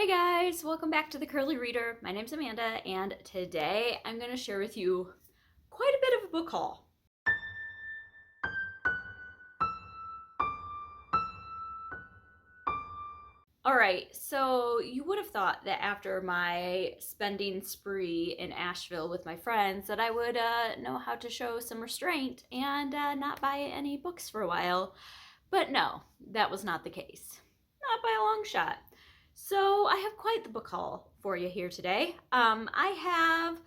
Hi guys, welcome back to the Curly Reader. My name's Amanda, and today I'm going to share with you quite a bit of a book haul. Alright, so you would have thought that after my spending spree in Asheville with my friends that I would know how to show some restraint and not buy any books for a while. But no, that was not the case. Not by a long shot. So I have quite the book haul for you here today. I have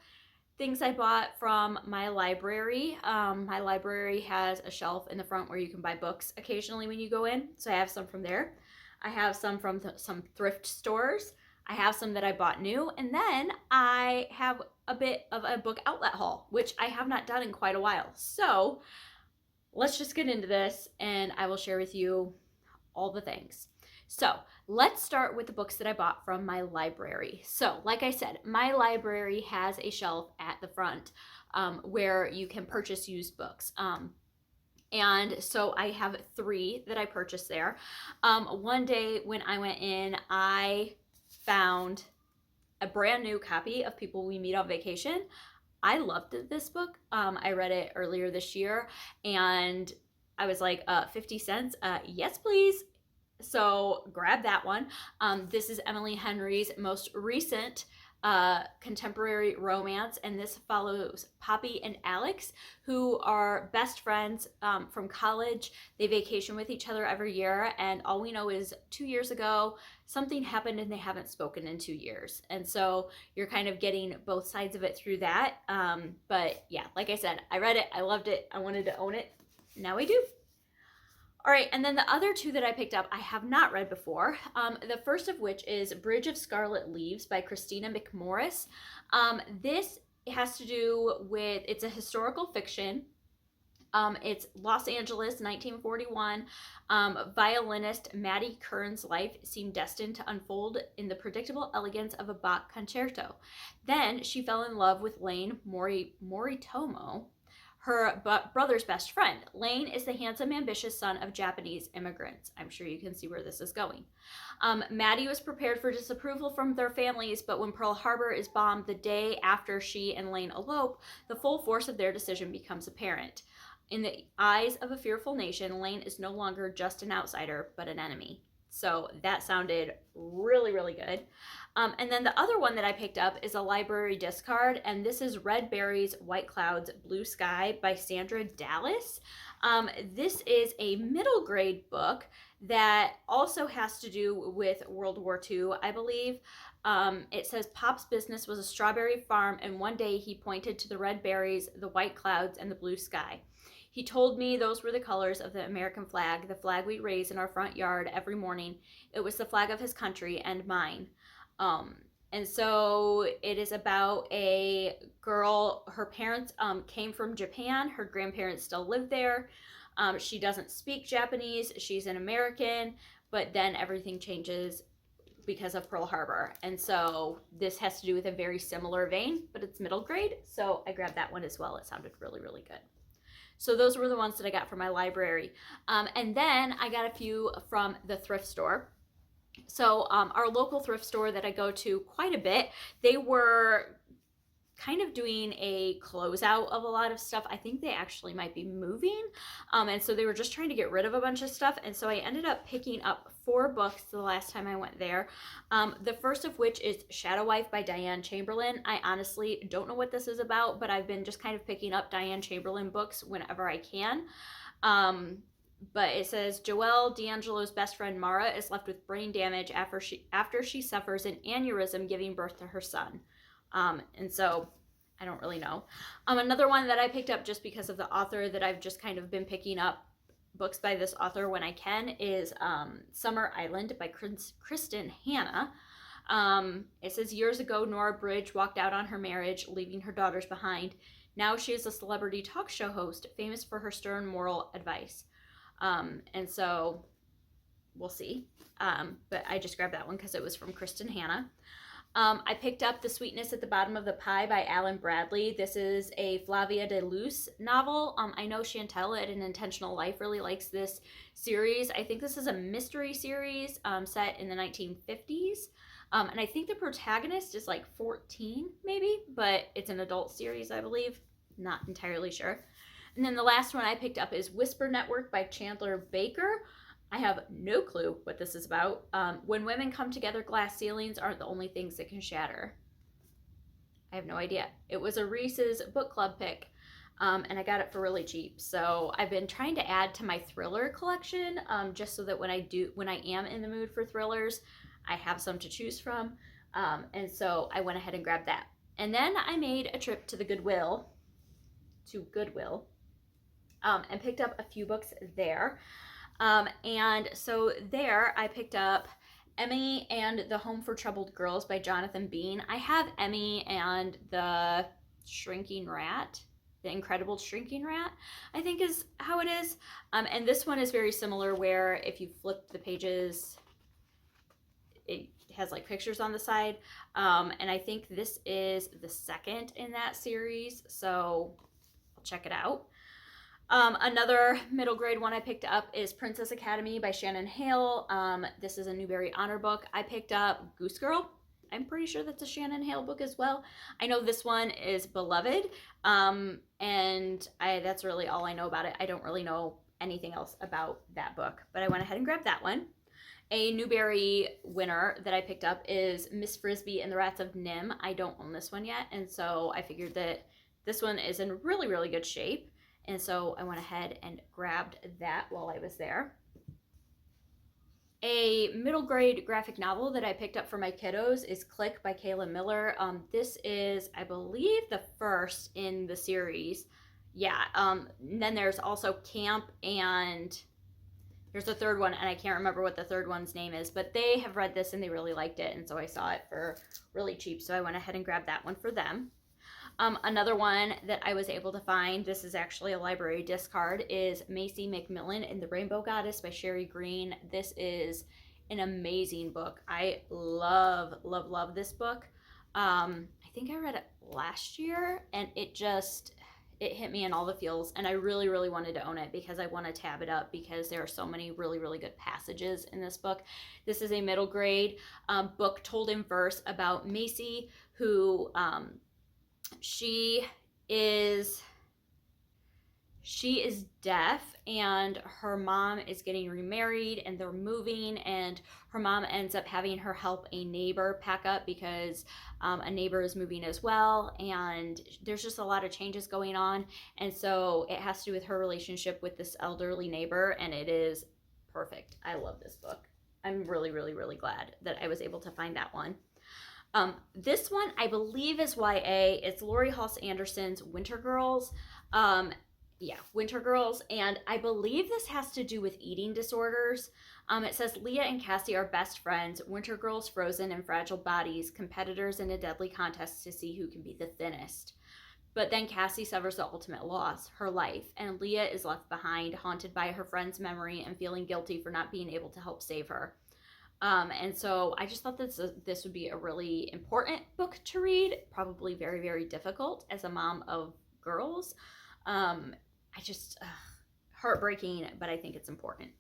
things I bought from my library. My library has a shelf in the front where you can buy books occasionally when you go in. So I have some from there. I have some from some thrift stores. I have some that I bought new. And then I have a bit of a book outlet haul, which I have not done in quite a while. So let's just get into this and I will share with you all the things. So let's start with the books that I bought from my library. So like I said, my library has a shelf at the front where you can purchase used books. And so I have 3 that I purchased there. One day when I went in, I found a brand new copy of People We Meet on Vacation. I loved this book. I read it earlier this year and I was like, 50 cents? Yes, please. So grab that one. This is Emily Henry's most recent contemporary romance, and this follows Poppy and Alex, who are best friends from college. They vacation with each other every year, and all we know is 2 years ago something happened and they haven't spoken in 2 years, and so you're kind of getting both sides of it through that. But yeah, like I said, I read it, I loved it, I wanted to own it. Now I do. All right, and then the other 2 that I picked up, I have not read before. The first of which is Bridge of Scarlet Leaves by Christina McMorris. This has to do with, it's a historical fiction. It's Los Angeles, 1941. Violinist Maddie Curran's life seemed destined to unfold in the predictable elegance of a Bach concerto. Then she fell in love with Lane Moritomo, her brother's best friend. Lane is the handsome, ambitious son of Japanese immigrants. I'm sure you can see where this is going. Maddie was prepared for disapproval from their families, but when Pearl Harbor is bombed the day after she and Lane elope, the full force of their decision becomes apparent. In the eyes of a fearful nation, Lane is no longer just an outsider, but an enemy. So that sounded really, really good. And then the other one that I picked up is a library discard, and this is Red Berries, White Clouds, Blue Sky by Sandra Dallas. This is a middle grade book that also has to do with World War II, I believe. It says Pop's business was a strawberry farm, and one day he pointed to the red berries, the white clouds, and the blue sky. He told me those were the colors of the American flag, the flag we raise in our front yard every morning. It was the flag of his country and mine. And so it is about a girl, her parents came from Japan, her grandparents still live there. She doesn't speak Japanese, she's an American, but then everything changes because of Pearl Harbor. And so this has to do with a very similar vein, but it's middle grade, so I grabbed that one as well. It sounded really, really good. So those were the ones that I got from my library. And then I got a few from the thrift store. So our local thrift store that I go to quite a bit, they were kind of doing a closeout of a lot of stuff. I think they actually might be moving. And so they were just trying to get rid of a bunch of stuff. And so I ended up picking up 4 books the last time I went there. The first of which is Shadow Wife by Diane Chamberlain. I honestly don't know what this is about, but I've been just kind of picking up Diane Chamberlain books whenever I can. But it says Joelle D'Angelo's best friend Mara is left with brain damage after she suffers an aneurysm giving birth to her son. And so I don't really know. Another one that I picked up just because of the author that I've just kind of been picking up books by this author when I can is Summer Island by Kristen Hanna. It says years ago Nora Bridge walked out on her marriage, leaving her daughters behind. Now she is a celebrity talk show host, famous for her stern moral advice. And so we'll see. But I just grabbed that one because it was from Kristen Hanna. I picked up The Sweetness at the Bottom of the Pie by Alan Bradley. This is a Flavia de Luce novel. I know Chantel at An Intentional Life really likes this series. I think this is a mystery series set in the 1950s. And I think the protagonist is like 14 maybe, but it's an adult series, I believe. Not entirely sure. And then the last one I picked up is Whisper Network by Chandler Baker. I have no clue what this is about. When women come together, glass ceilings aren't the only things that can shatter. I have no idea. It was a Reese's book club pick, and I got it for really cheap. So I've been trying to add to my thriller collection, just so that when I am in the mood for thrillers, I have some to choose from. And so I went ahead and grabbed that. And then I made a trip to Goodwill, and picked up a few books there. And so there I picked up Emmy and the Home for Troubled Girls by Jonathan Bean. I have Emmy and the Incredible Shrinking Rat, I think is how it is. And this one is very similar, where if you flip the pages, it has like pictures on the side. And I think this is the second in that series, so I'll check it out. Another middle grade one I picked up is Princess Academy by Shannon Hale. This is a Newbery Honor book. I picked up Goose Girl. I'm pretty sure that's a Shannon Hale book as well. I know this one is beloved, and that's really all I know about it. I don't really know anything else about that book, but I went ahead and grabbed that one. A Newbery winner that I picked up is Miss Frisbee and the Rats of Nim. I don't own this one yet, and so I figured that this one is in really, really good shape. And so I went ahead and grabbed that while I was there. A middle grade graphic novel that I picked up for my kiddos is Click by Kayla Miller. This is, I believe, the first in the series. Yeah, then there's also Camp, and there's a third one, and I can't remember what the third one's name is, but they have read this and they really liked it, and so I saw it for really cheap, so I went ahead and grabbed that one for them. Another one that I was able to find, this is actually a library discard, is Macy McMillan and the Rainbow Goddess by Sherry Green. This is an amazing book. I love, love, love this book. I think I read it last year, and it hit me in all the feels, and I really, really wanted to own it because I want to tab it up because there are so many really, really good passages in this book. This is a middle grade book told in verse about Macy, who she is deaf, and her mom is getting remarried, and they're moving, and her mom ends up having her help a neighbor pack up because a neighbor is moving as well, and there's just a lot of changes going on, and so it has to do with her relationship with this elderly neighbor, and it is perfect. I love this book. I'm really, really, really glad that I was able to find that one. This one I believe is YA. It's Lori Halse Anderson's Winter Girls. Winter Girls, and I believe this has to do with eating disorders. It says Leah and Cassie are best friends, Winter Girls frozen in fragile bodies, competitors in a deadly contest to see who can be the thinnest. But then Cassie suffers the ultimate loss, her life, and Leah is left behind, haunted by her friend's memory and feeling guilty for not being able to help save her. And so I just thought this would be a really important book to read, probably very, very difficult as a mom of girls. Heartbreaking, but I think it's important.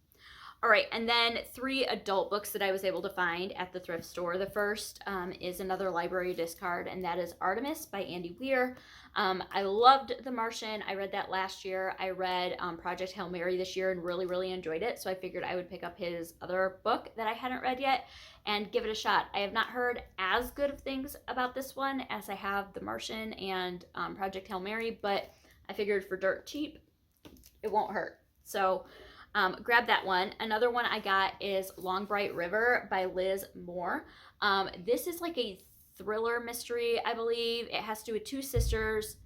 All right, and then 3 adult books that I was able to find at the thrift store. The first is another library discard, and that is Artemis by Andy Weir. I loved The Martian. I read that last year. I read Project Hail Mary this year and really, really enjoyed it, so I figured I would pick up his other book that I hadn't read yet and give it a shot. I have not heard as good of things about this one as I have The Martian and Project Hail Mary, but I figured for dirt cheap, it won't hurt. So grab that one. Another one I got is Long Bright River by Liz Moore. This is like a thriller mystery, I believe. It has to do with 2 sisters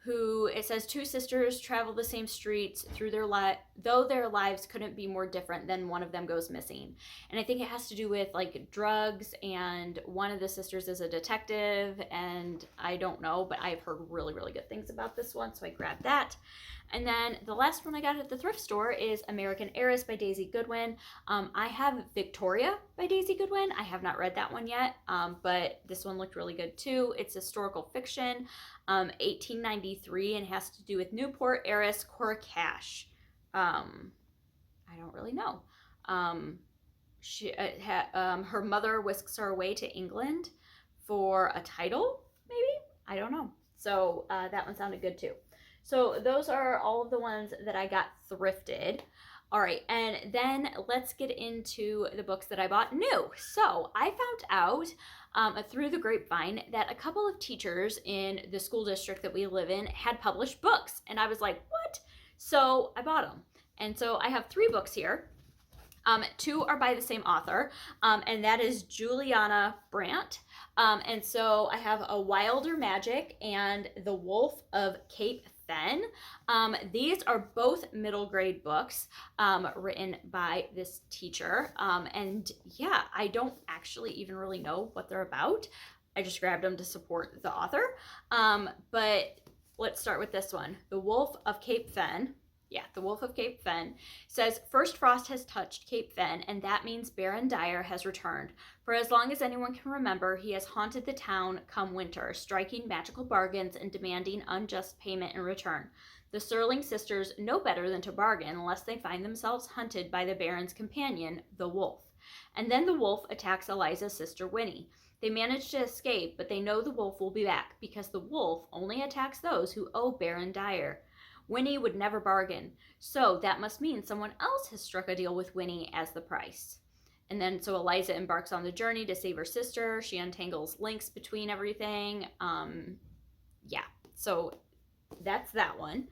it says 2 sisters travel the same streets through though their lives couldn't be more different, then one of them goes missing. And I think it has to do with like drugs, and one of the sisters is a detective, and I don't know, but I've heard really, really good things about this one, so I grabbed that. And then the last one I got at the thrift store is American Heiress by Daisy Goodwin. I have Victoria by Daisy Goodwin. I have not read that one yet, but this one looked really good too. It's historical fiction, 1893, and has to do with Newport heiress Cora Cash. I don't really know. her mother whisks her away to England for a title, maybe? I don't know. So that one sounded good too. So those are all of the ones that I got thrifted. All right, and then let's get into the books that I bought new. So I found out through the grapevine that a couple of teachers in the school district that we live in had published books. And I was like, what? So I bought them. And so I have 3 books here. 2 are by the same author, and that is Juliana Brandt. And so I have A Wilder Magic and The Wolf of Cape Fen. These are both middle grade books written by this teacher. And yeah, I don't actually even really know what they're about. I just grabbed them to support the author. But let's start with this one, The Wolf of Cape Fen. Yeah, The Wolf of Cape Fen says, first frost has touched Cape Fen, and that means Baron Dyer has returned. For as long as anyone can remember, he has haunted the town come winter, striking magical bargains and demanding unjust payment in return. The Serling sisters know better than to bargain unless they find themselves hunted by the Baron's companion, the Wolf. And then the Wolf attacks Eliza's sister Winnie. They manage to escape, but they know the Wolf will be back, because the Wolf only attacks those who owe Baron Dyer. Winnie would never bargain, so that must mean someone else has struck a deal with Winnie as the price. And then so Eliza embarks on the journey to save her sister. She untangles links between everything. Yeah, so that's that one.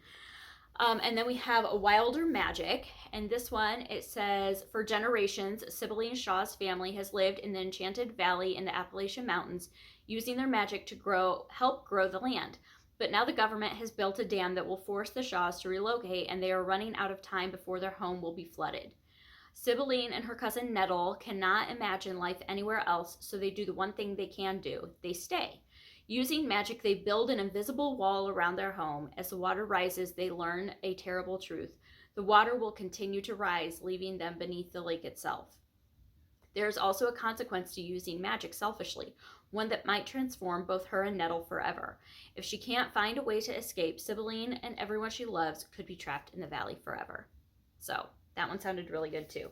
And then we have A Wilder Magic, and this one, it says, for generations, Sibylline Shaw's family has lived in the Enchanted Valley in the Appalachian Mountains, using their magic to help grow the land. But now the government has built a dam that will force the Shaws to relocate, and they are running out of time before their home will be flooded. Sibylline and her cousin Nettle cannot imagine life anywhere else, so they do the one thing they can do. They stay. Using magic, they build an invisible wall around their home. As the water rises, they learn a terrible truth. The water will continue to rise, leaving them beneath the lake itself. There is also a consequence to using magic selfishly, one that might transform both her and Nettle forever. If she can't find a way to escape, Sibylline and everyone she loves could be trapped in the valley forever. So that one sounded really good too.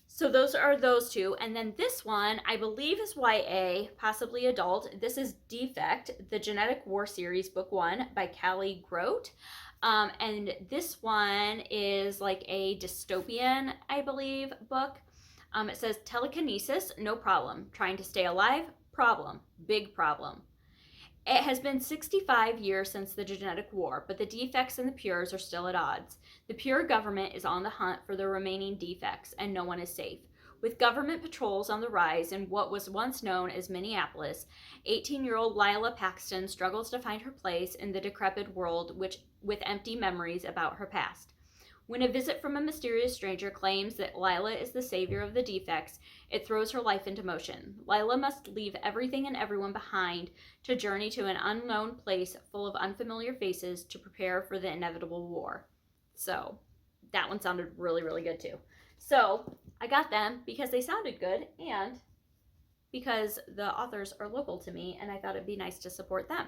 So those are those 2. And then this one, I believe, is YA, possibly adult. This is Defect, the Genetic War Series, Book 1 by Callie Grote. And this one is like a dystopian, I believe, book. It says, telekinesis, no problem. Trying to stay alive, problem. Big problem. It has been 65 years since the genetic war, but the defects and the pures are still at odds. The pure government is on the hunt for the remaining defects, and no one is safe. With government patrols on the rise in what was once known as Minneapolis, 18-year-old Lila Paxton struggles to find her place in the decrepit world with empty memories about her past. When a visit from a mysterious stranger claims that Lila is the savior of the defects, it throws her life into motion. Lila must leave everything and everyone behind to journey to an unknown place full of unfamiliar faces to prepare for the inevitable war. So that one sounded really, really good too. So I got them because they sounded good and because the authors are local to me, and I thought it'd be nice to support them.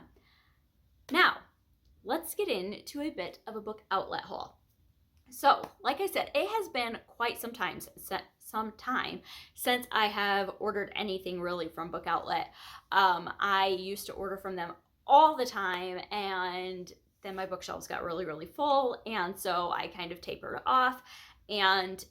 Now, let's get into a bit of a book outlet haul. So, like I said, it has been quite some time since I have ordered anything really from Book Outlet. I used to order from them all the time, and then my bookshelves got really, really full, and so I kind of tapered off, and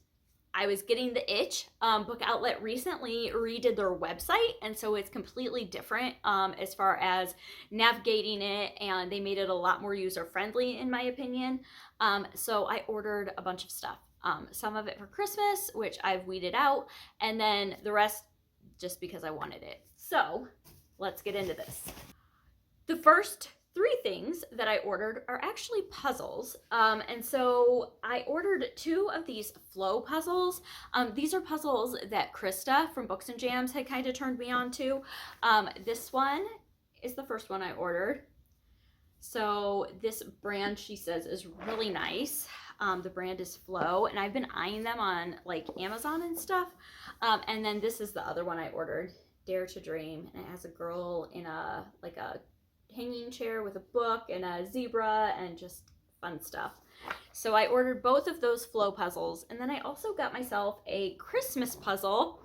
I was getting the itch. Book Outlet recently redid their website, and so it's completely different as far as navigating it, and they made it a lot more user-friendly, in my opinion. So I ordered a bunch of stuff. Some of it for Christmas, which I've weeded out, and then the rest just because I wanted it. So let's get into this. The first 3 things that I ordered are actually puzzles. And so I ordered 2 of these flow puzzles. These are puzzles that Krista from Books and Jams had kind of turned me on to. This one is the first one I ordered. So this brand, she says, is really nice. The brand is Flow, and I've been eyeing them on like Amazon and stuff. And then this is the other one I ordered, Dare to Dream, and it has a girl in a hanging chair with a book and a zebra and just fun stuff. So I ordered both of those flow puzzles, and then I also got myself a Christmas puzzle.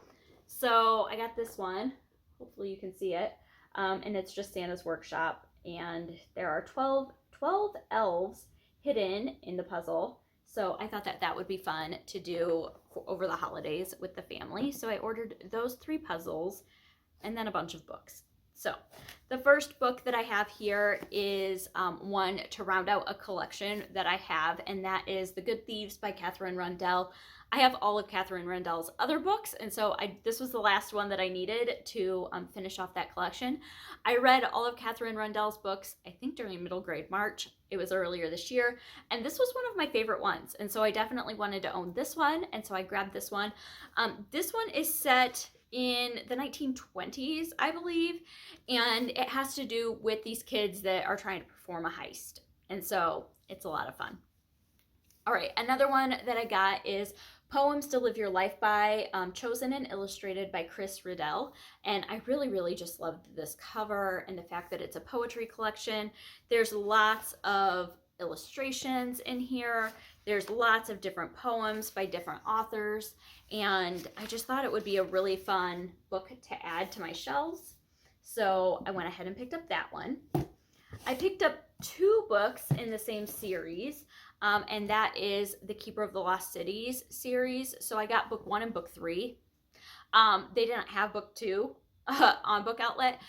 So I got this one. Hopefully you can see it. And it's just Santa's Workshop, and there are 12 elves hidden in the puzzle. So I thought that that would be fun to do over the holidays with the family. So I ordered those 3 puzzles and then a bunch of books. So the first book that I have here is one to round out a collection that I have, and that is The Good Thieves by Katherine Rundell. I have all of Katherine Rundell's other books, and so this was the last one that I needed to finish off that collection. I read all of Katherine Rundell's books, I think during middle grade March. It was earlier this year, and this was one of my favorite ones, and so I definitely wanted to own this one, and so I grabbed this one. This one is set in the 1920s, I believe, and it has to do with these kids that are trying to perform a heist, and so it's a lot of fun. All right, another one that I got is Poems to Live Your Life By, chosen and illustrated by Chris Riddell, and I really just loved this cover and the fact that it's a poetry collection. There's lots of illustrations in here. There's lots of different poems by different authors, and I just thought it would be a really fun book to add to my shelves. So I went ahead and picked up that one. I picked up 2 books in the same series, and that is the Keeper of the Lost Cities series. So I got book 1 and book 3. They didn't have book 2 on Book Outlet.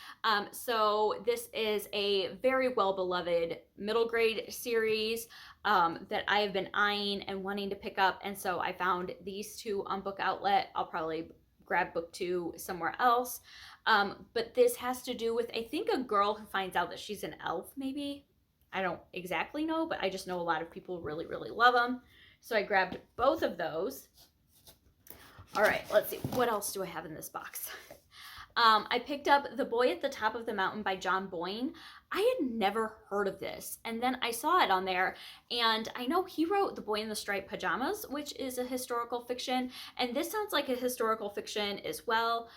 So this is a very well-beloved middle grade series that I have been eyeing and wanting to pick up. And so I found these 2 on Book Outlet. I'll probably grab book 2 somewhere else. But this has to do with, I think, a girl who finds out that she's an elf, maybe. I don't exactly know, but I just know a lot of people really love them. So I grabbed both of those. All right, let's see. What else do I have in this box? I picked up The Boy at the Top of the Mountain by John Boyne. I had never heard of this, and then I saw it on there, and I know he wrote The Boy in the Striped Pajamas, which is a historical fiction, and this sounds like a historical fiction as well,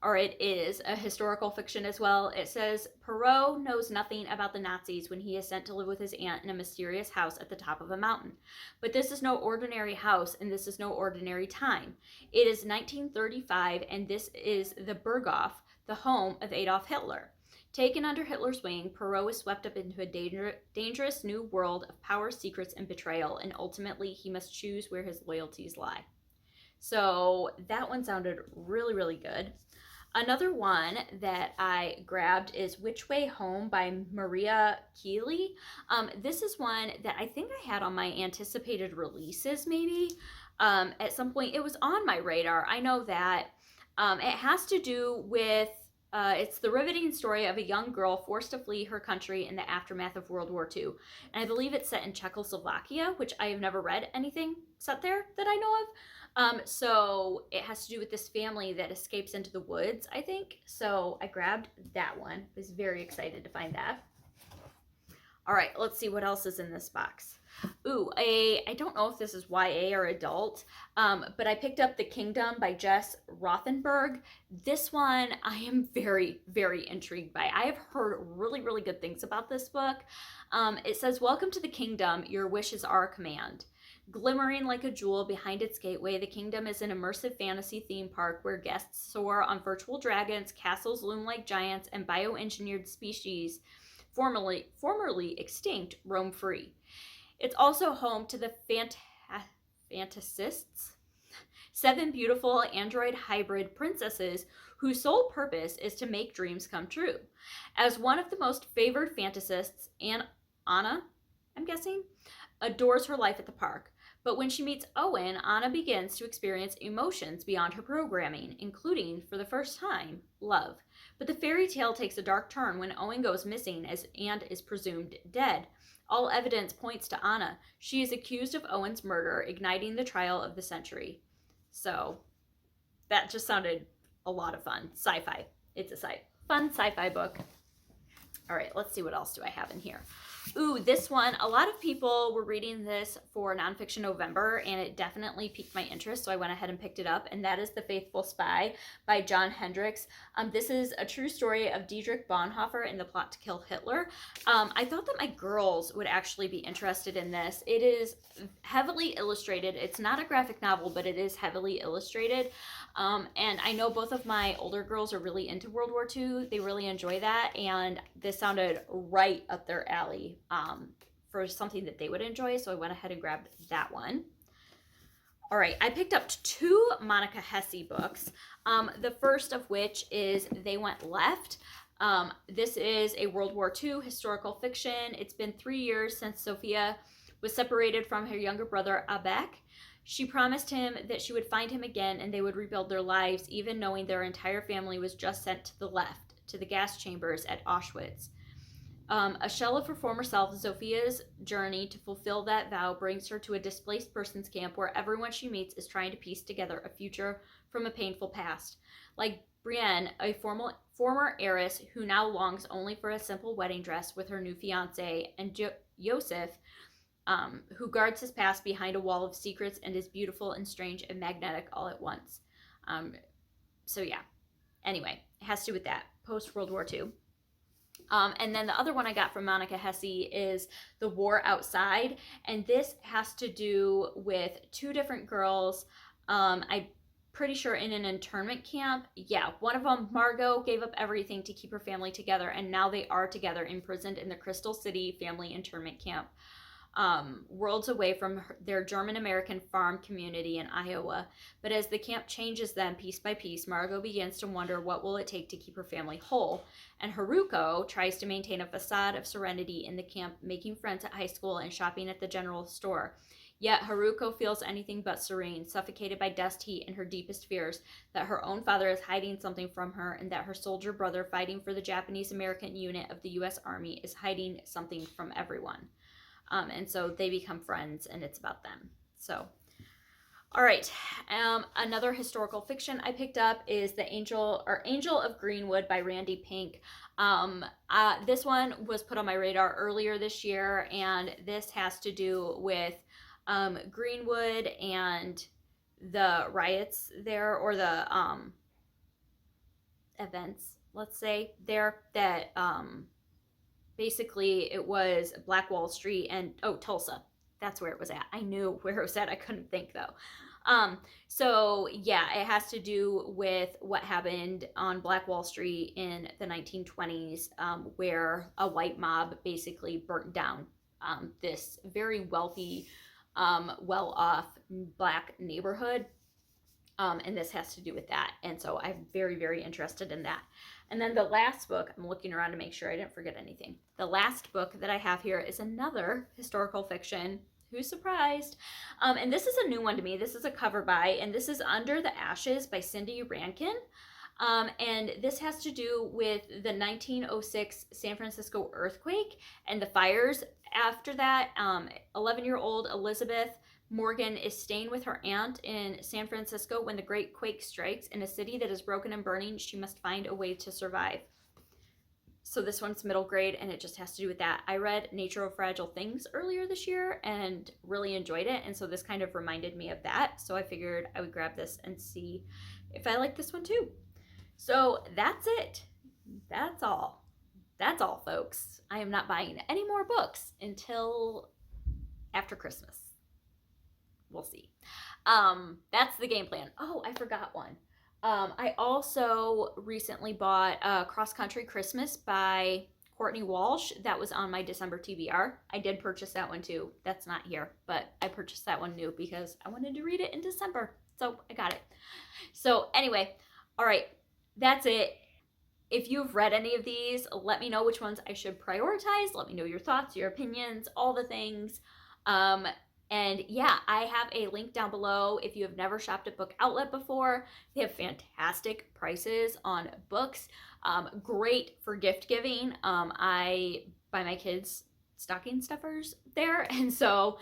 or it is a historical fiction as well. It says, Perrault knows nothing about the Nazis when he is sent to live with his aunt in a mysterious house at the top of a mountain. But this is no ordinary house, and this is no ordinary time. It is 1935, and this is the Berghof, the home of Adolf Hitler. Taken under Hitler's wing, Perrault is swept up into a dangerous new world of power, secrets, and betrayal, and ultimately he must choose where his loyalties lie. So that one sounded really good. Another one that I grabbed is Which Way Home by Maria Keeley. This is one that I think I had on my anticipated releases maybe. At some point, it was on my radar. I know that. It has to do with it's the riveting story of a young girl forced to flee her country in the aftermath of World War II. And I believe it's set in Czechoslovakia, which I have never read anything set there that I know of. So it has to do with this family that escapes into the woods, I think. So I grabbed that one. I was very excited to find that. All right, let's see what else is in this box. Ooh, I don't know if this is YA or adult, but I picked up The Kingdom by Jess Rothenberg. This one I am very intrigued by. I have heard really good things about this book. It says, Welcome to the Kingdom, your wishes are a command. Glimmering like a jewel behind its gateway, the Kingdom is an immersive fantasy theme park where guests soar on virtual dragons, castles loom like giants, and bioengineered species formerly extinct roam free. It's also home to the Fantasists, 7 beautiful android hybrid princesses whose sole purpose is to make dreams come true. As one of the most favored fantasists, Anna, I'm guessing, adores her life at the park. But when she meets Owen, Anna begins to experience emotions beyond her programming, including, for the first time, love. But the fairy tale takes a dark turn when Owen goes missing and is presumed dead. All evidence points to Anna. She is accused of Owen's murder, igniting the trial of the century. So that just sounded a lot of fun. Sci-fi. It's a fun sci-fi book. All right, let's see what else do I have in here. Ooh, this one, a lot of people were reading this for Nonfiction November, and it definitely piqued my interest, so I went ahead and picked it up, and that is The Faithful Spy by John Hendricks. This is a true story of Dietrich Bonhoeffer and the plot to kill Hitler. I thought that my girls would actually be interested in this. It is heavily illustrated. It's not a graphic novel, but it is heavily illustrated. And I know both of my older girls are really into World War II. They really enjoy that, and this sounded right up their alley for something that they would enjoy, so I went ahead and grabbed that one. All right, I picked up 2 Monica Hesse books, the first of which is They Went Left. This is a World War II historical fiction. It's been 3 years since Sophia was separated from her younger brother, Abek. She promised him that she would find him again and they would rebuild their lives, even knowing their entire family was just sent to the left, to the gas chambers at Auschwitz. A shell of her former self, Sophia's journey to fulfill that vow brings her to a displaced persons camp where everyone she meets is trying to piece together a future from a painful past. Like Brienne, a former heiress who now longs only for a simple wedding dress with her new fiancé, and Joseph, who guards his past behind a wall of secrets and is beautiful and strange and magnetic all at once. So yeah, anyway, it has to do with that, post-World War II. And then the other one I got from Monica Hesse is The War Outside, and this has to do with 2 different girls, I'm pretty sure in an internment camp. Yeah, one of them, Margot, gave up everything to keep her family together, and now they are together imprisoned in the Crystal City family internment camp, worlds away from their German-American farm community in Iowa. But as the camp changes them piece by piece, Margot begins to wonder what will it take to keep her family whole. And Haruko tries to maintain a facade of serenity in the camp, making friends at high school and shopping at the general store. Yet Haruko feels anything but serene, suffocated by dust heat and her deepest fears that her own father is hiding something from her, and that her soldier brother fighting for the Japanese-American unit of the U.S. Army is hiding something from everyone. And so they become friends, and it's about them. So, all right. Another historical fiction I picked up is the Angel of Greenwood by Randy Pink. This one was put on my radar earlier this year, and this has to do with Greenwood and the riots there, or the events, let's say, there that basically it was Black Wall Street and Tulsa. That's where it was at. I knew where it was at. I couldn't think though. So yeah, it has to do with what happened on Black Wall Street in the 1920s, where a white mob basically burnt down this very wealthy, well-off black neighborhood. And this has to do with that. And so I'm very, very interested in that. And then the last book, I'm looking around to make sure I didn't forget anything. The last book that I have here is another historical fiction. Who's surprised? And this is a new one to me. This is a cover by, and this is Under the Ashes by Cindy Rankin. And this has to do with the 1906 San Francisco earthquake and the fires after that. 11-year-old Elizabeth Morgan is staying with her aunt in San Francisco when the Great Quake strikes. In a city that is broken and burning, she must find a way to survive. So this one's middle grade, and it just has to do with that. I read Nature of Fragile Things earlier this year and really enjoyed it, and so this kind of reminded me of that. So I figured I would grab this and see if I like this one too. So that's it. That's all. That's all, folks. I am not buying any more books until after Christmas. We'll see. That's the game plan. Oh, I forgot one. I also recently bought Cross Country Christmas by Courtney Walsh. That was on my December TBR. I did purchase that one too. That's not here, but I purchased that one new because I wanted to read it in December. So I got it. So anyway, all right, that's it. If you've read any of these, let me know which ones I should prioritize. Let me know your thoughts, your opinions, all the things. And yeah, I have a link down below if you have never shopped at Book Outlet before. They have fantastic prices on books. Great for gift giving. I buy my kids stocking stuffers there. And so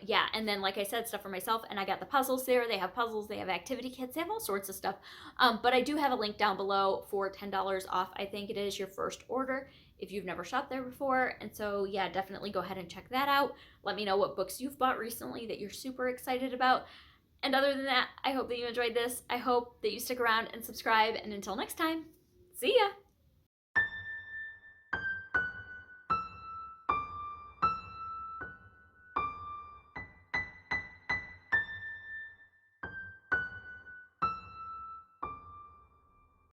Yeah, and then like I said, stuff for myself, and I got the puzzles there. They have puzzles, they have activity kits, they have all sorts of stuff. But I do have a link down below for $10 off. I think it is your first order if you've never shopped there before. And so yeah, definitely go ahead and check that out. Let me know what books you've bought recently that you're super excited about. And other than that, I hope that you enjoyed this. I hope that you stick around and subscribe. And until next time, see ya!